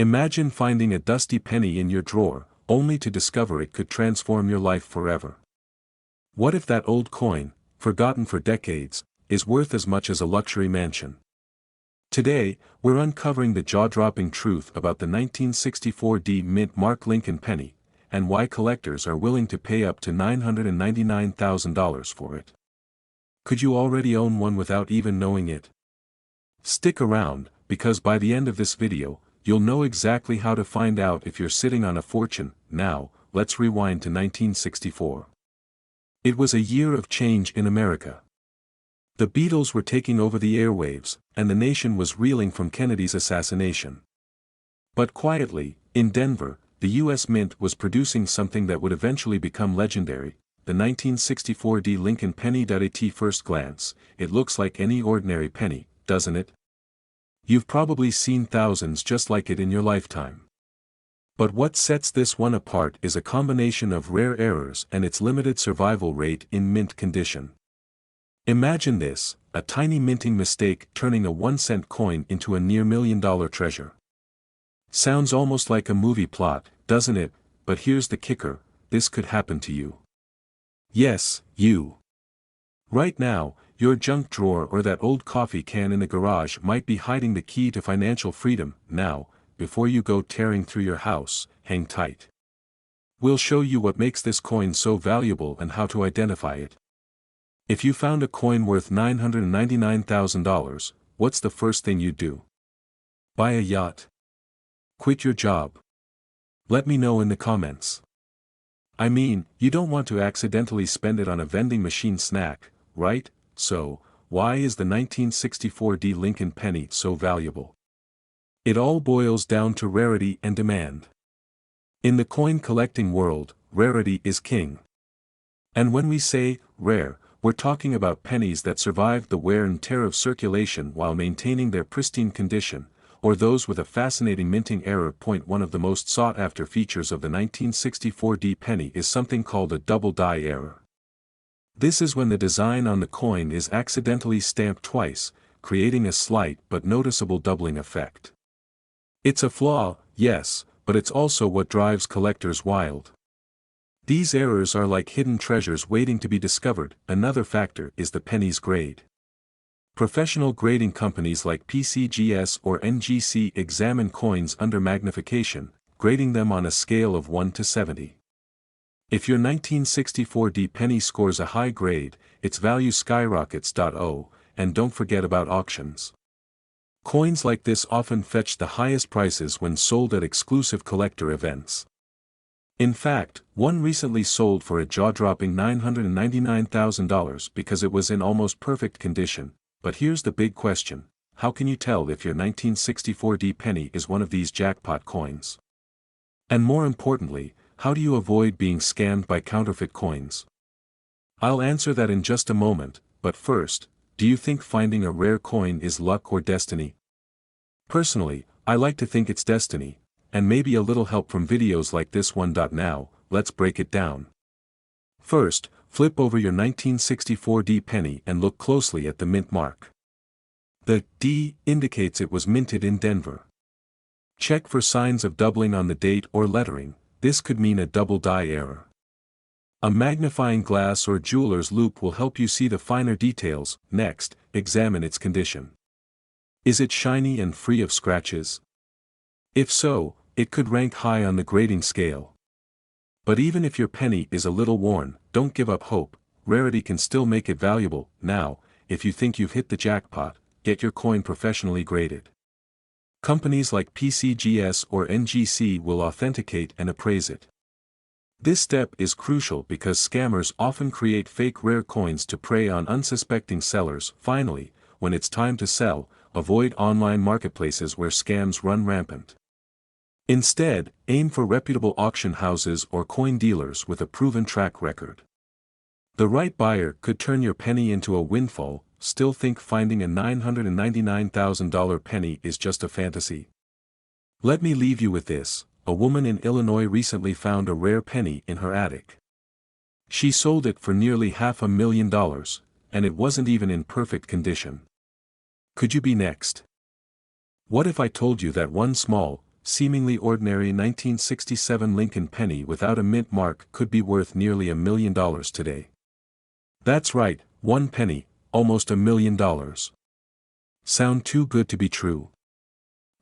Imagine finding a dusty penny in your drawer, only to discover it could transform your life forever. What if that old coin, forgotten for decades, is worth as much as a luxury mansion? Today, we're uncovering the jaw-dropping truth about the 1964 Mint Mark Lincoln penny, and why collectors are willing to pay up to $999,000 for it. Could you already own one without even knowing it? Stick around, because by the end of this video, you'll know exactly how to find out if you're sitting on a fortune. Now, let's rewind to 1964. It was a year of change in America. The Beatles were taking over the airwaves, and the nation was reeling from Kennedy's assassination. But quietly, in Denver, the U.S. Mint was producing something that would eventually become legendary, the 1964 Lincoln penny. At first glance, it looks like any ordinary penny, doesn't it? You've probably seen thousands just like it in your lifetime. But what sets this one apart is a combination of rare errors and its limited survival rate in mint condition. Imagine this, a tiny minting mistake turning a 1-cent coin into a near $1 million treasure. Sounds almost like a movie plot, doesn't it? But here's the kicker, this could happen to you. Yes, you. Right now, your junk drawer or that old coffee can in the garage might be hiding the key to financial freedom. Now, before you go tearing through your house, hang tight. We'll show you what makes this coin so valuable and how to identify it. If you found a coin worth $999,000, what's the first thing you'd do? Buy a yacht? Quit your job? Let me know in the comments. I mean, you don't want to accidentally spend it on a vending machine snack, right? So, why is the 1964 Lincoln penny so valuable? It all boils down to rarity and demand. In the coin collecting world, rarity is king. And when we say rare, we're talking about pennies that survived the wear and tear of circulation while maintaining their pristine condition, or those with a fascinating minting error. One of the most sought-after features of the 1964 penny is something called a double die error. This is when the design on the coin is accidentally stamped twice, creating a slight but noticeable doubling effect. It's a flaw, yes, but it's also what drives collectors wild. These errors are like hidden treasures waiting to be discovered. Another factor is the penny's grade. Professional grading companies like PCGS or NGC examine coins under magnification, grading them on a scale of 1 to 70. If your 1964 penny scores a high grade, its value skyrockets. And don't forget about auctions. Coins like this often fetch the highest prices when sold at exclusive collector events. In fact, one recently sold for a jaw-dropping $999,000 because it was in almost perfect condition. But here's the big question, how can you tell if your 1964 penny is one of these jackpot coins? And more importantly, how do you avoid being scammed by counterfeit coins? I'll answer that in just a moment, but first, do you think finding a rare coin is luck or destiny? Personally, I like to think it's destiny, and maybe a little help from videos like this one. Now, let's break it down. First, flip over your 1964 penny and look closely at the mint mark. The D indicates it was minted in Denver. Check for signs of doubling on the date or lettering, this could mean a double die error. A magnifying glass or jeweler's loupe will help you see the finer details. Next, examine its condition. Is it shiny and free of scratches? If so, it could rank high on the grading scale. But even if your penny is a little worn, don't give up hope, rarity can still make it valuable. Now, if you think you've hit the jackpot, get your coin professionally graded. Companies like PCGS or NGC will authenticate and appraise it. This step is crucial because scammers often create fake rare coins to prey on unsuspecting sellers. Finally, when it's time to sell, avoid online marketplaces where scams run rampant. Instead, aim for reputable auction houses or coin dealers with a proven track record. The right buyer could turn your penny into a windfall. Still think finding a $999,000 penny is just a fantasy? Let me leave you with this. A woman in Illinois recently found a rare penny in her attic. She sold it for nearly $500,000, and it wasn't even in perfect condition. Could you be next? What if I told you that one small, seemingly ordinary 1967 Lincoln penny without a mint mark could be worth nearly $1 million today. That's right, one penny, almost $1 million. Sound too good to be true?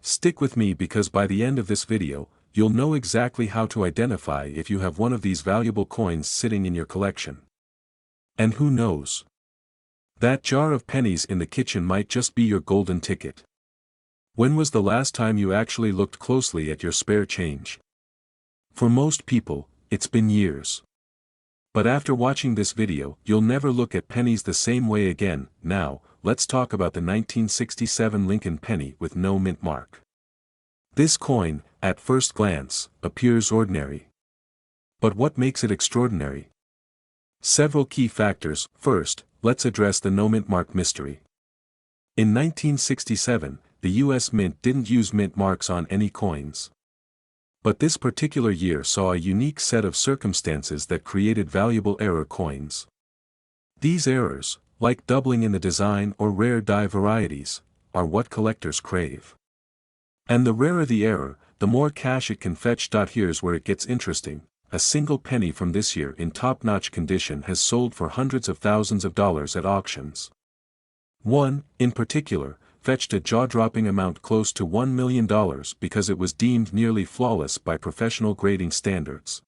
Stick with me because by the end of this video, you'll know exactly how to identify if you have one of these valuable coins sitting in your collection. And who knows? That jar of pennies in the kitchen might just be your golden ticket. When was the last time you actually looked closely at your spare change? For most people, it's been years. But after watching this video, you'll never look at pennies the same way again. Now, let's talk about the 1967 Lincoln penny with no mint mark. This coin, at first glance, appears ordinary. But what makes it extraordinary? Several key factors. First, let's address the no mint mark mystery. In 1967, the U.S. Mint didn't use mint marks on any coins. But this particular year saw a unique set of circumstances that created valuable error coins. These errors, like doubling in the design or rare die varieties, are what collectors crave. And the rarer the error, the more cash it can fetch. Here's where it gets interesting. A single penny from this year in top-notch condition has sold for hundreds of thousands of dollars at auctions. One, in particular, fetched a jaw-dropping amount close to $1 million because it was deemed nearly flawless by professional grading standards.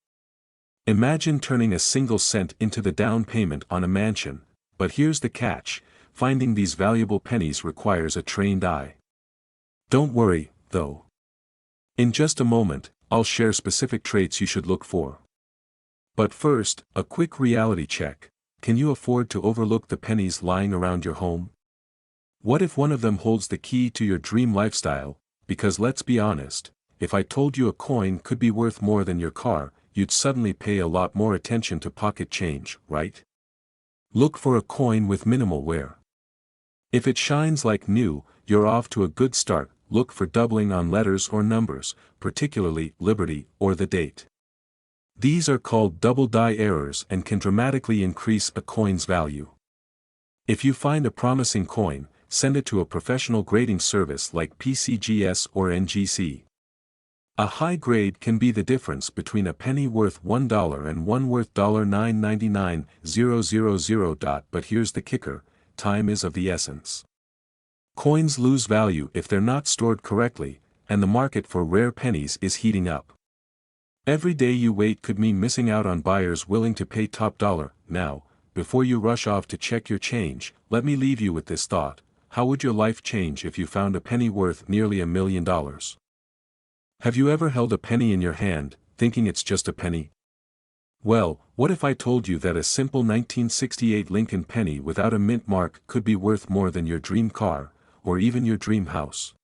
Imagine turning a single cent into the down payment on a mansion, but here's the catch: finding these valuable pennies requires a trained eye. Don't worry, though. In just a moment, I'll share specific traits you should look for. But first, a quick reality check. Can you afford to overlook the pennies lying around your home? What if one of them holds the key to your dream lifestyle? Because let's be honest, if I told you a coin could be worth more than your car, you'd suddenly pay a lot more attention to pocket change, right? Look for a coin with minimal wear. If it shines like new, you're off to a good start. Look for doubling on letters or numbers, particularly Liberty or the date. These are called double die errors and can dramatically increase a coin's value. If you find a promising coin, send it to a professional grading service like PCGS or NGC. A high grade can be the difference between a penny worth $1 and one worth $9.99,000. But here's the kicker: time is of the essence. Coins lose value if they're not stored correctly, and the market for rare pennies is heating up. Every day you wait could mean missing out on buyers willing to pay top dollar. Now, before you rush off to check your change, let me leave you with this thought: how would your life change if you found a penny worth nearly $1 million? Have you ever held a penny in your hand, thinking it's just a penny? Well, what if I told you that a simple 1968 Lincoln penny without a mint mark could be worth more than your dream car, or even your dream house?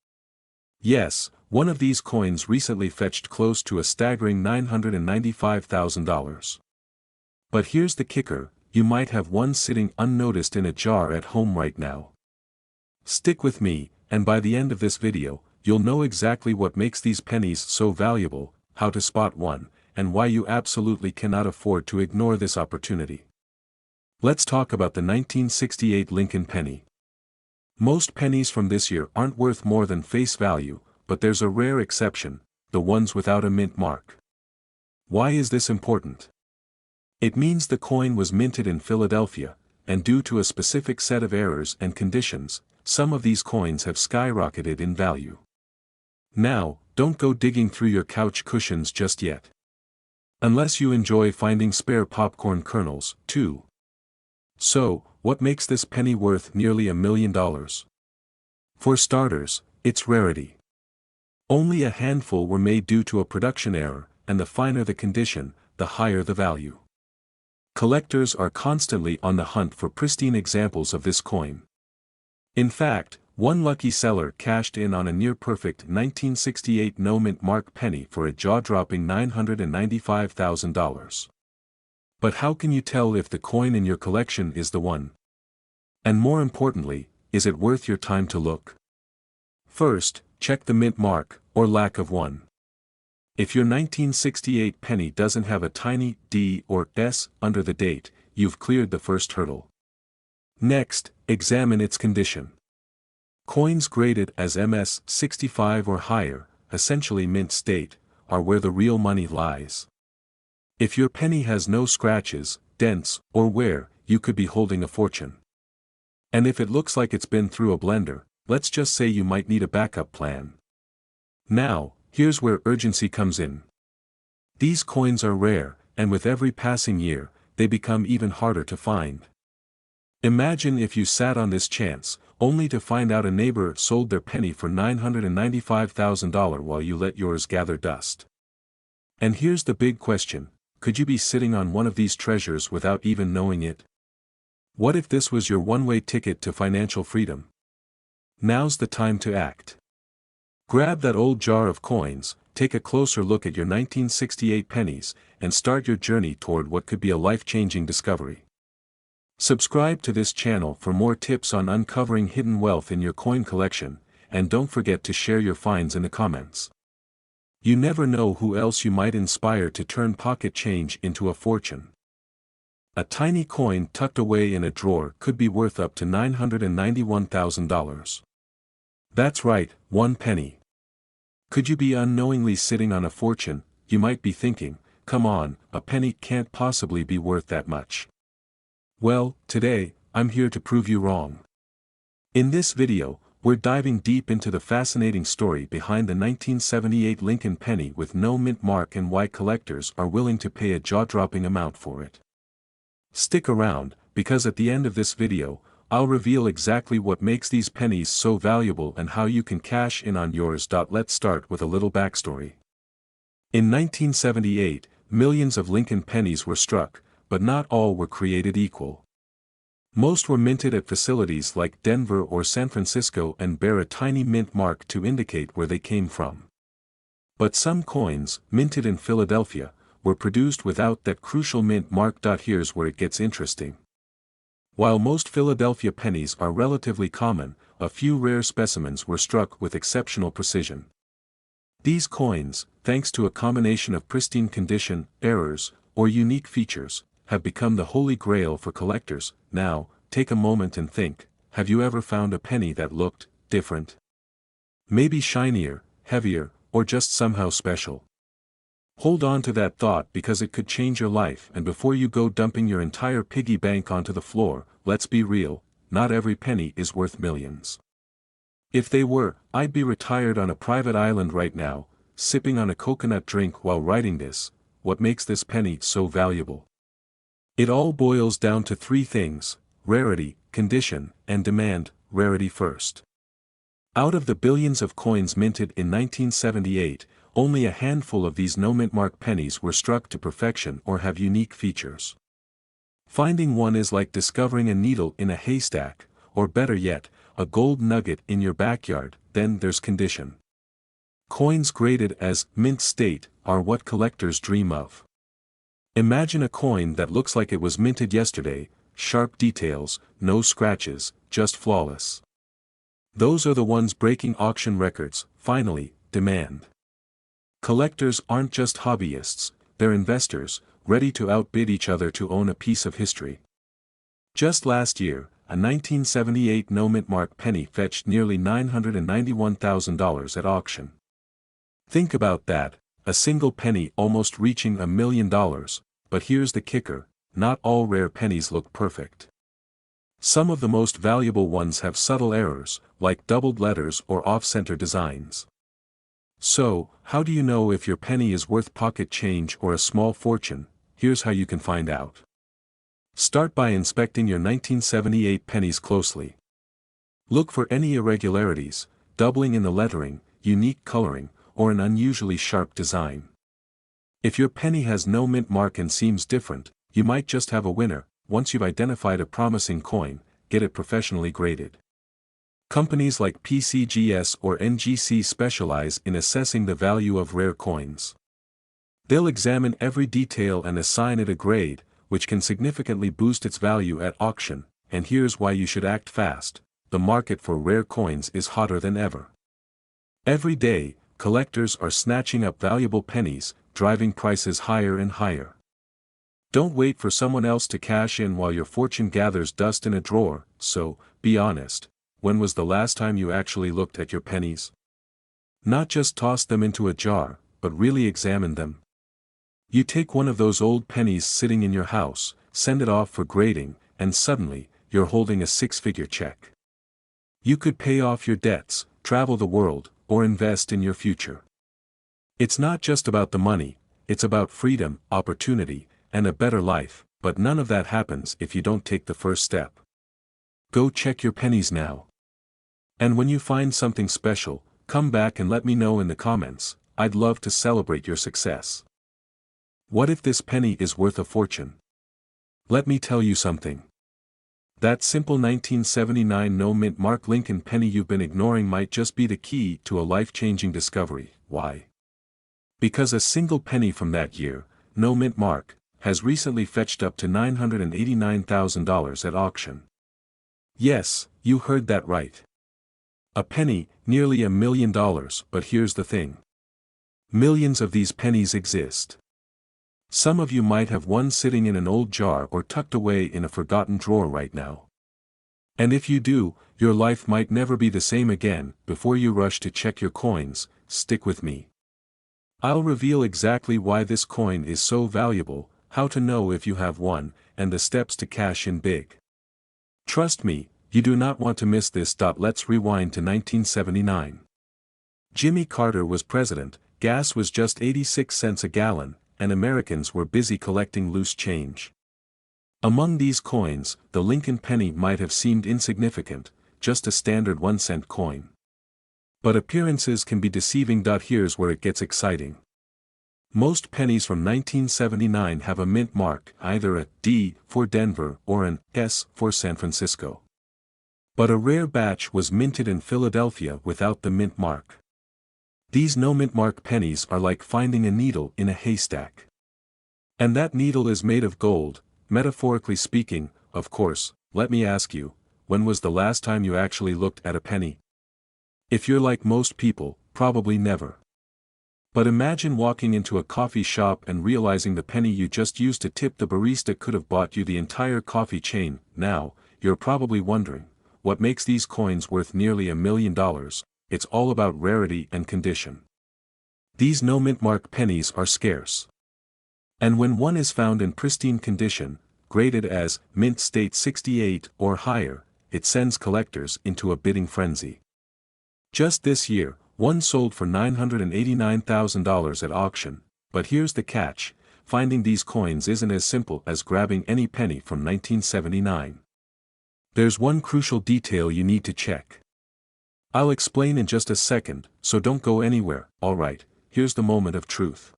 Yes, one of these coins recently fetched close to a staggering $995,000. But here's the kicker: you might have one sitting unnoticed in a jar at home right now. Stick with me, and by the end of this video, you'll know exactly what makes these pennies so valuable, how to spot one, and why you absolutely cannot afford to ignore this opportunity. Let's talk about the 1968 Lincoln penny. Most pennies from this year aren't worth more than face value, but there's a rare exception: the ones without a mint mark. Why is this important? It means the coin was minted in Philadelphia, and due to a specific set of errors and conditions, some of these coins have skyrocketed in value. Now, don't go digging through your couch cushions just yet. Unless you enjoy finding spare popcorn kernels, too. So, what makes this penny worth nearly $1 million? For starters, its rarity. Only a handful were made due to a production error, and the finer the condition, the higher the value. Collectors are constantly on the hunt for pristine examples of this coin. In fact, one lucky seller cashed in on a near-perfect 1968 no-mint mark penny for a jaw-dropping $995,000. But how can you tell if the coin in your collection is the one? And more importantly, is it worth your time to look? First, check the mint mark, or lack of one. If your 1968 penny doesn't have a tiny D or S under the date, you've cleared the first hurdle. Next, examine its condition. Coins graded as MS 65 or higher, essentially mint state, are where the real money lies. If your penny has no scratches, dents, or wear, you could be holding a fortune. And if it looks like it's been through a blender, let's just say you might need a backup plan. Now, here's where urgency comes in. These coins are rare, and with every passing year, they become even harder to find. Imagine if you sat on this chance, only to find out a neighbor sold their penny for $995,000 while you let yours gather dust. And here's the big question: could you be sitting on one of these treasures without even knowing it? What if this was your one-way ticket to financial freedom? Now's the time to act. Grab that old jar of coins, take a closer look at your 1968 pennies, and start your journey toward what could be a life-changing discovery. Subscribe to this channel for more tips on uncovering hidden wealth in your coin collection, and don't forget to share your finds in the comments. You never know who else you might inspire to turn pocket change into a fortune. A tiny coin tucked away in a drawer could be worth up to $991,000. That's right, one penny. Could you be unknowingly sitting on a fortune? You might be thinking, come on, a penny can't possibly be worth that much. Well, today, I'm here to prove you wrong. In this video, we're diving deep into the fascinating story behind the 1978 Lincoln penny with no mint mark and why collectors are willing to pay a jaw-dropping amount for it. Stick around, because at the end of this video, I'll reveal exactly what makes these pennies so valuable and how you can cash in on yours. Let's start with a little backstory. In 1978, millions of Lincoln pennies were struck, but not all were created equal. Most were minted at facilities like Denver or San Francisco and bear a tiny mint mark to indicate where they came from. But some coins, minted in Philadelphia, were produced without that crucial mint mark. Here's where it gets interesting. While most Philadelphia pennies are relatively common, a few rare specimens were struck with exceptional precision. These coins, thanks to a combination of pristine condition, errors, or unique features, have become the holy grail for collectors. Now, take a moment and think, have you ever found a penny that looked different? Maybe shinier, heavier, or just somehow special? Hold on to that thought because it could change your life. And before you go dumping your entire piggy bank onto the floor, let's be real, not every penny is worth millions. If they were, I'd be retired on a private island right now, sipping on a coconut drink while writing this. What makes this penny so valuable? It all boils down to three things: rarity, condition, and demand. Rarity first. Out of the billions of coins minted in 1978, only a handful of these no-mint mark pennies were struck to perfection or have unique features. Finding one is like discovering a needle in a haystack, or better yet, a gold nugget in your backyard. Then there's condition. Coins graded as mint state are what collectors dream of. Imagine a coin that looks like it was minted yesterday, sharp details, no scratches, just flawless. Those are the ones breaking auction records. Finally, demand. Collectors aren't just hobbyists, they're investors, ready to outbid each other to own a piece of history. Just last year, a 1978 no-mint mark penny fetched nearly $991,000 at auction. Think about that, a single penny almost reaching $1 million, but here's the kicker, not all rare pennies look perfect. Some of the most valuable ones have subtle errors, like doubled letters or off-center designs. So, how do you know if your penny is worth pocket change or a small fortune? Here's how you can find out. Start by inspecting your 1978 pennies closely. Look for any irregularities, doubling in the lettering, unique coloring, or an unusually sharp design. If your penny has no mint mark and seems different, you might just have a winner. Once you've identified a promising coin, get it professionally graded. Companies like PCGS or NGC specialize in assessing the value of rare coins. They'll examine every detail and assign it a grade, which can significantly boost its value at auction. And here's why you should act fast: the market for rare coins is hotter than ever. Every day, collectors are snatching up valuable pennies, driving prices higher and higher. Don't wait for someone else to cash in while your fortune gathers dust in a drawer. So, be honest, when was the last time you actually looked at your pennies? Not just toss them into a jar, but really examine them. You take one of those old pennies sitting in your house, send it off for grading, and suddenly, you're holding a six-figure check. You could pay off your debts, travel the world, or invest in your future. It's not just about the money, it's about freedom, opportunity, and a better life, but none of that happens if you don't take the first step. Go check your pennies now. And when you find something special, come back and let me know in the comments. I'd love to celebrate your success. What if this penny is worth a fortune? Let me tell you something. That simple 1979 no-mint mark Lincoln penny you've been ignoring might just be the key to a life-changing discovery. Why? Because a single penny from that year, no-mint mark, has recently fetched up to $989,000 at auction. Yes, you heard that right. A penny, nearly $1 million, but here's the thing. Millions of these pennies exist. Some of you might have one sitting in an old jar or tucked away in a forgotten drawer right now. And if you do, your life might never be the same again. Before you rush to check your coins, stick with me. I'll reveal exactly why this coin is so valuable, how to know if you have one, and the steps to cash in big. Trust me, you do not want to miss this. Let's rewind to 1979. Jimmy Carter was president, gas was just 86 cents a gallon, and Americans were busy collecting loose change. Among these coins, the Lincoln penny might have seemed insignificant, just a standard 1-cent coin. But appearances can be deceiving. Here's where it gets exciting. Most pennies from 1979 have a mint mark, either a D for Denver or an S for San Francisco. But a rare batch was minted in Philadelphia without the mint mark. These no-mint mark pennies are like finding a needle in a haystack. And that needle is made of gold, metaphorically speaking, of course. Let me ask you, when was the last time you actually looked at a penny? If you're like most people, probably never. But imagine walking into a coffee shop and realizing the penny you just used to tip the barista could have bought you the entire coffee chain. Now, you're probably wondering, what makes these coins worth nearly $1 million? It's all about rarity and condition. These no-mint mark pennies are scarce. And when one is found in pristine condition, graded as mint state 68 or higher, it sends collectors into a bidding frenzy. Just this year, one sold for $989,000 at auction, but here's the catch: finding these coins isn't as simple as grabbing any penny from 1979. There's one crucial detail you need to check. I'll explain in just a second, so don't go anywhere. Alright, here's the moment of truth.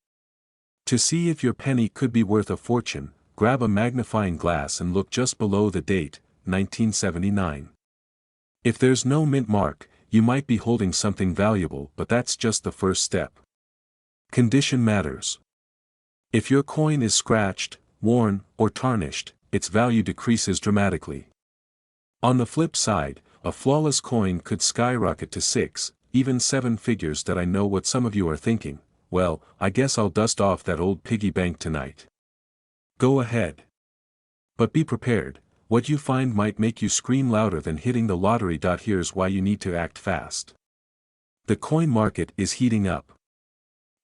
To see if your penny could be worth a fortune, grab a magnifying glass and look just below the date, 1979. If there's no mint mark, you might be holding something valuable, but that's just the first step. Condition matters. If your coin is scratched, worn, or tarnished, its value decreases dramatically. On the flip side, a flawless coin could skyrocket to 6, even 7 figures. I know what some of you are thinking. Well, I guess I'll dust off that old piggy bank tonight. Go ahead. But be prepared, what you find might make you scream louder than hitting the lottery. Here's why you need to act fast. The coin market is heating up.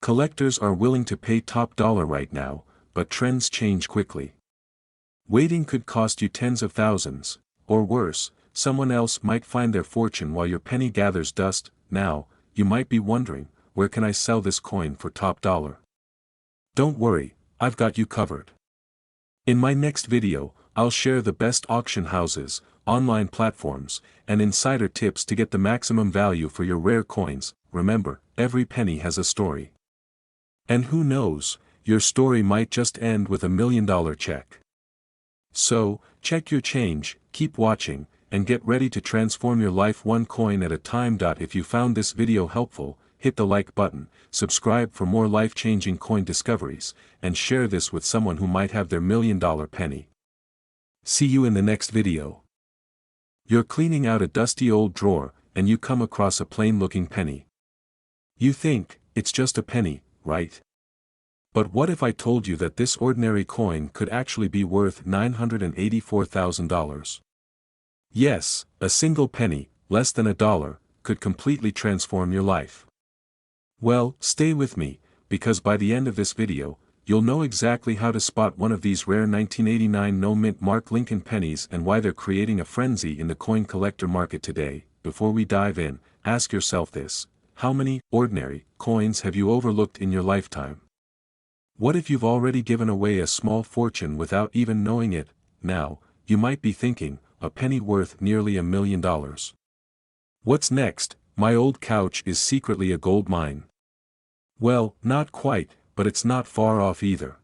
Collectors are willing to pay top dollar right now, but trends change quickly. Waiting could cost you tens of thousands, or worse, someone else might find their fortune while your penny gathers dust. Now, you might be wondering, where can I sell this coin for top dollar? Don't worry, I've got you covered. In my next video, I'll share the best auction houses, online platforms, and insider tips to get the maximum value for your rare coins. Remember, every penny has a story. And who knows, your story might just end with $1 million check. So, check your change, keep watching, and get ready to transform your life one coin at a time. If you found this video helpful, hit the like button, subscribe for more life-changing coin discoveries, and share this with someone who might have their $1 million penny. See you in the next video. You're cleaning out a dusty old drawer, and you come across a plain-looking penny. You think, it's just a penny, right? But what if I told you that this ordinary coin could actually be worth $984,000? Yes, a single penny, less than $1, could completely transform your life. Well, stay with me, because by the end of this video, you'll know exactly how to spot one of these rare 1989 no-mint mark Lincoln pennies and why they're creating a frenzy in the coin collector market today. Before we dive in, ask yourself this: how many ordinary coins have you overlooked in your lifetime? What if you've already given away a small fortune without even knowing it? Now, you might be thinking, a penny worth nearly $1 million. What's next? My old couch is secretly a gold mine. Well, not quite, but it's not far off either.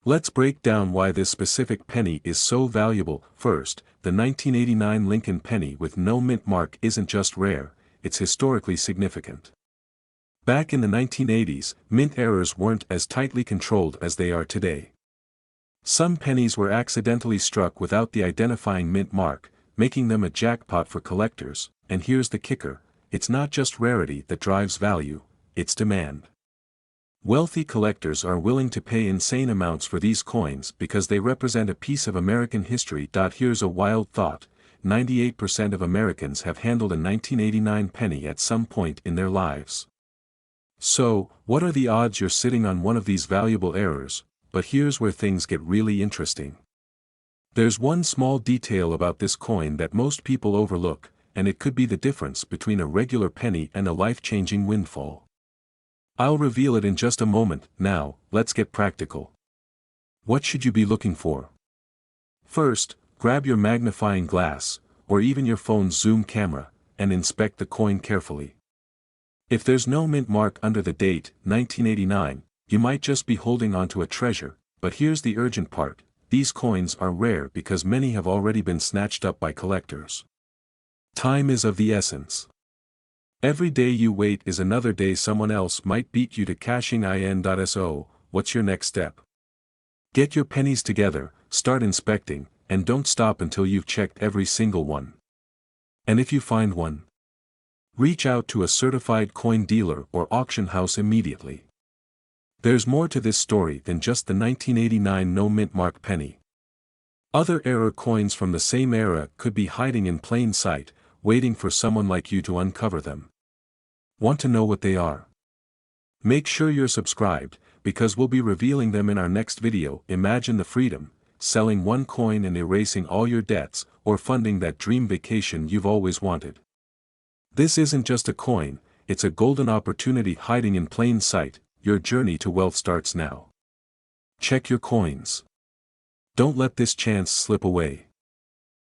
Let's break down why this specific penny is so valuable. First, the 1989 Lincoln penny with no mint mark isn't just rare, it's historically significant. Back in the 1980s, mint errors weren't as tightly controlled as they are today. Some pennies were accidentally struck without the identifying mint mark, making them a jackpot for collectors. And here's the kicker: it's not just rarity that drives value, it's demand. Wealthy collectors are willing to pay insane amounts for these coins because they represent a piece of American history. Here's a wild thought: 98% of Americans have handled a 1989 penny at some point in their lives. So, what are the odds you're sitting on one of these valuable errors? But here's where things get really interesting. There's one small detail about this coin that most people overlook, and it could be the difference between a regular penny and a life-changing windfall. I'll reveal it in just a moment. Now, let's get practical. What should you be looking for? First, grab your magnifying glass, or even your phone's zoom camera, and inspect the coin carefully. If there's no mint mark under the date, 1989, you might just be holding onto a treasure. But here's the urgent part: these coins are rare because many have already been snatched up by collectors. Time is of the essence. Every day you wait is another day someone else might beat you to cashing in. So, what's your next step? Get your pennies together, start inspecting, and don't stop until you've checked every single one. And if you find one, reach out to a certified coin dealer or auction house immediately. There's more to this story than just the 1989 no mint mark penny. Other error coins from the same era could be hiding in plain sight, waiting for someone like you to uncover them. Want to know what they are? Make sure you're subscribed, because we'll be revealing them in our next video. Imagine the freedom: selling one coin and erasing all your debts, or funding that dream vacation you've always wanted. This isn't just a coin, it's a golden opportunity hiding in plain sight. Your journey to wealth starts now. Check your coins. Don't let this chance slip away.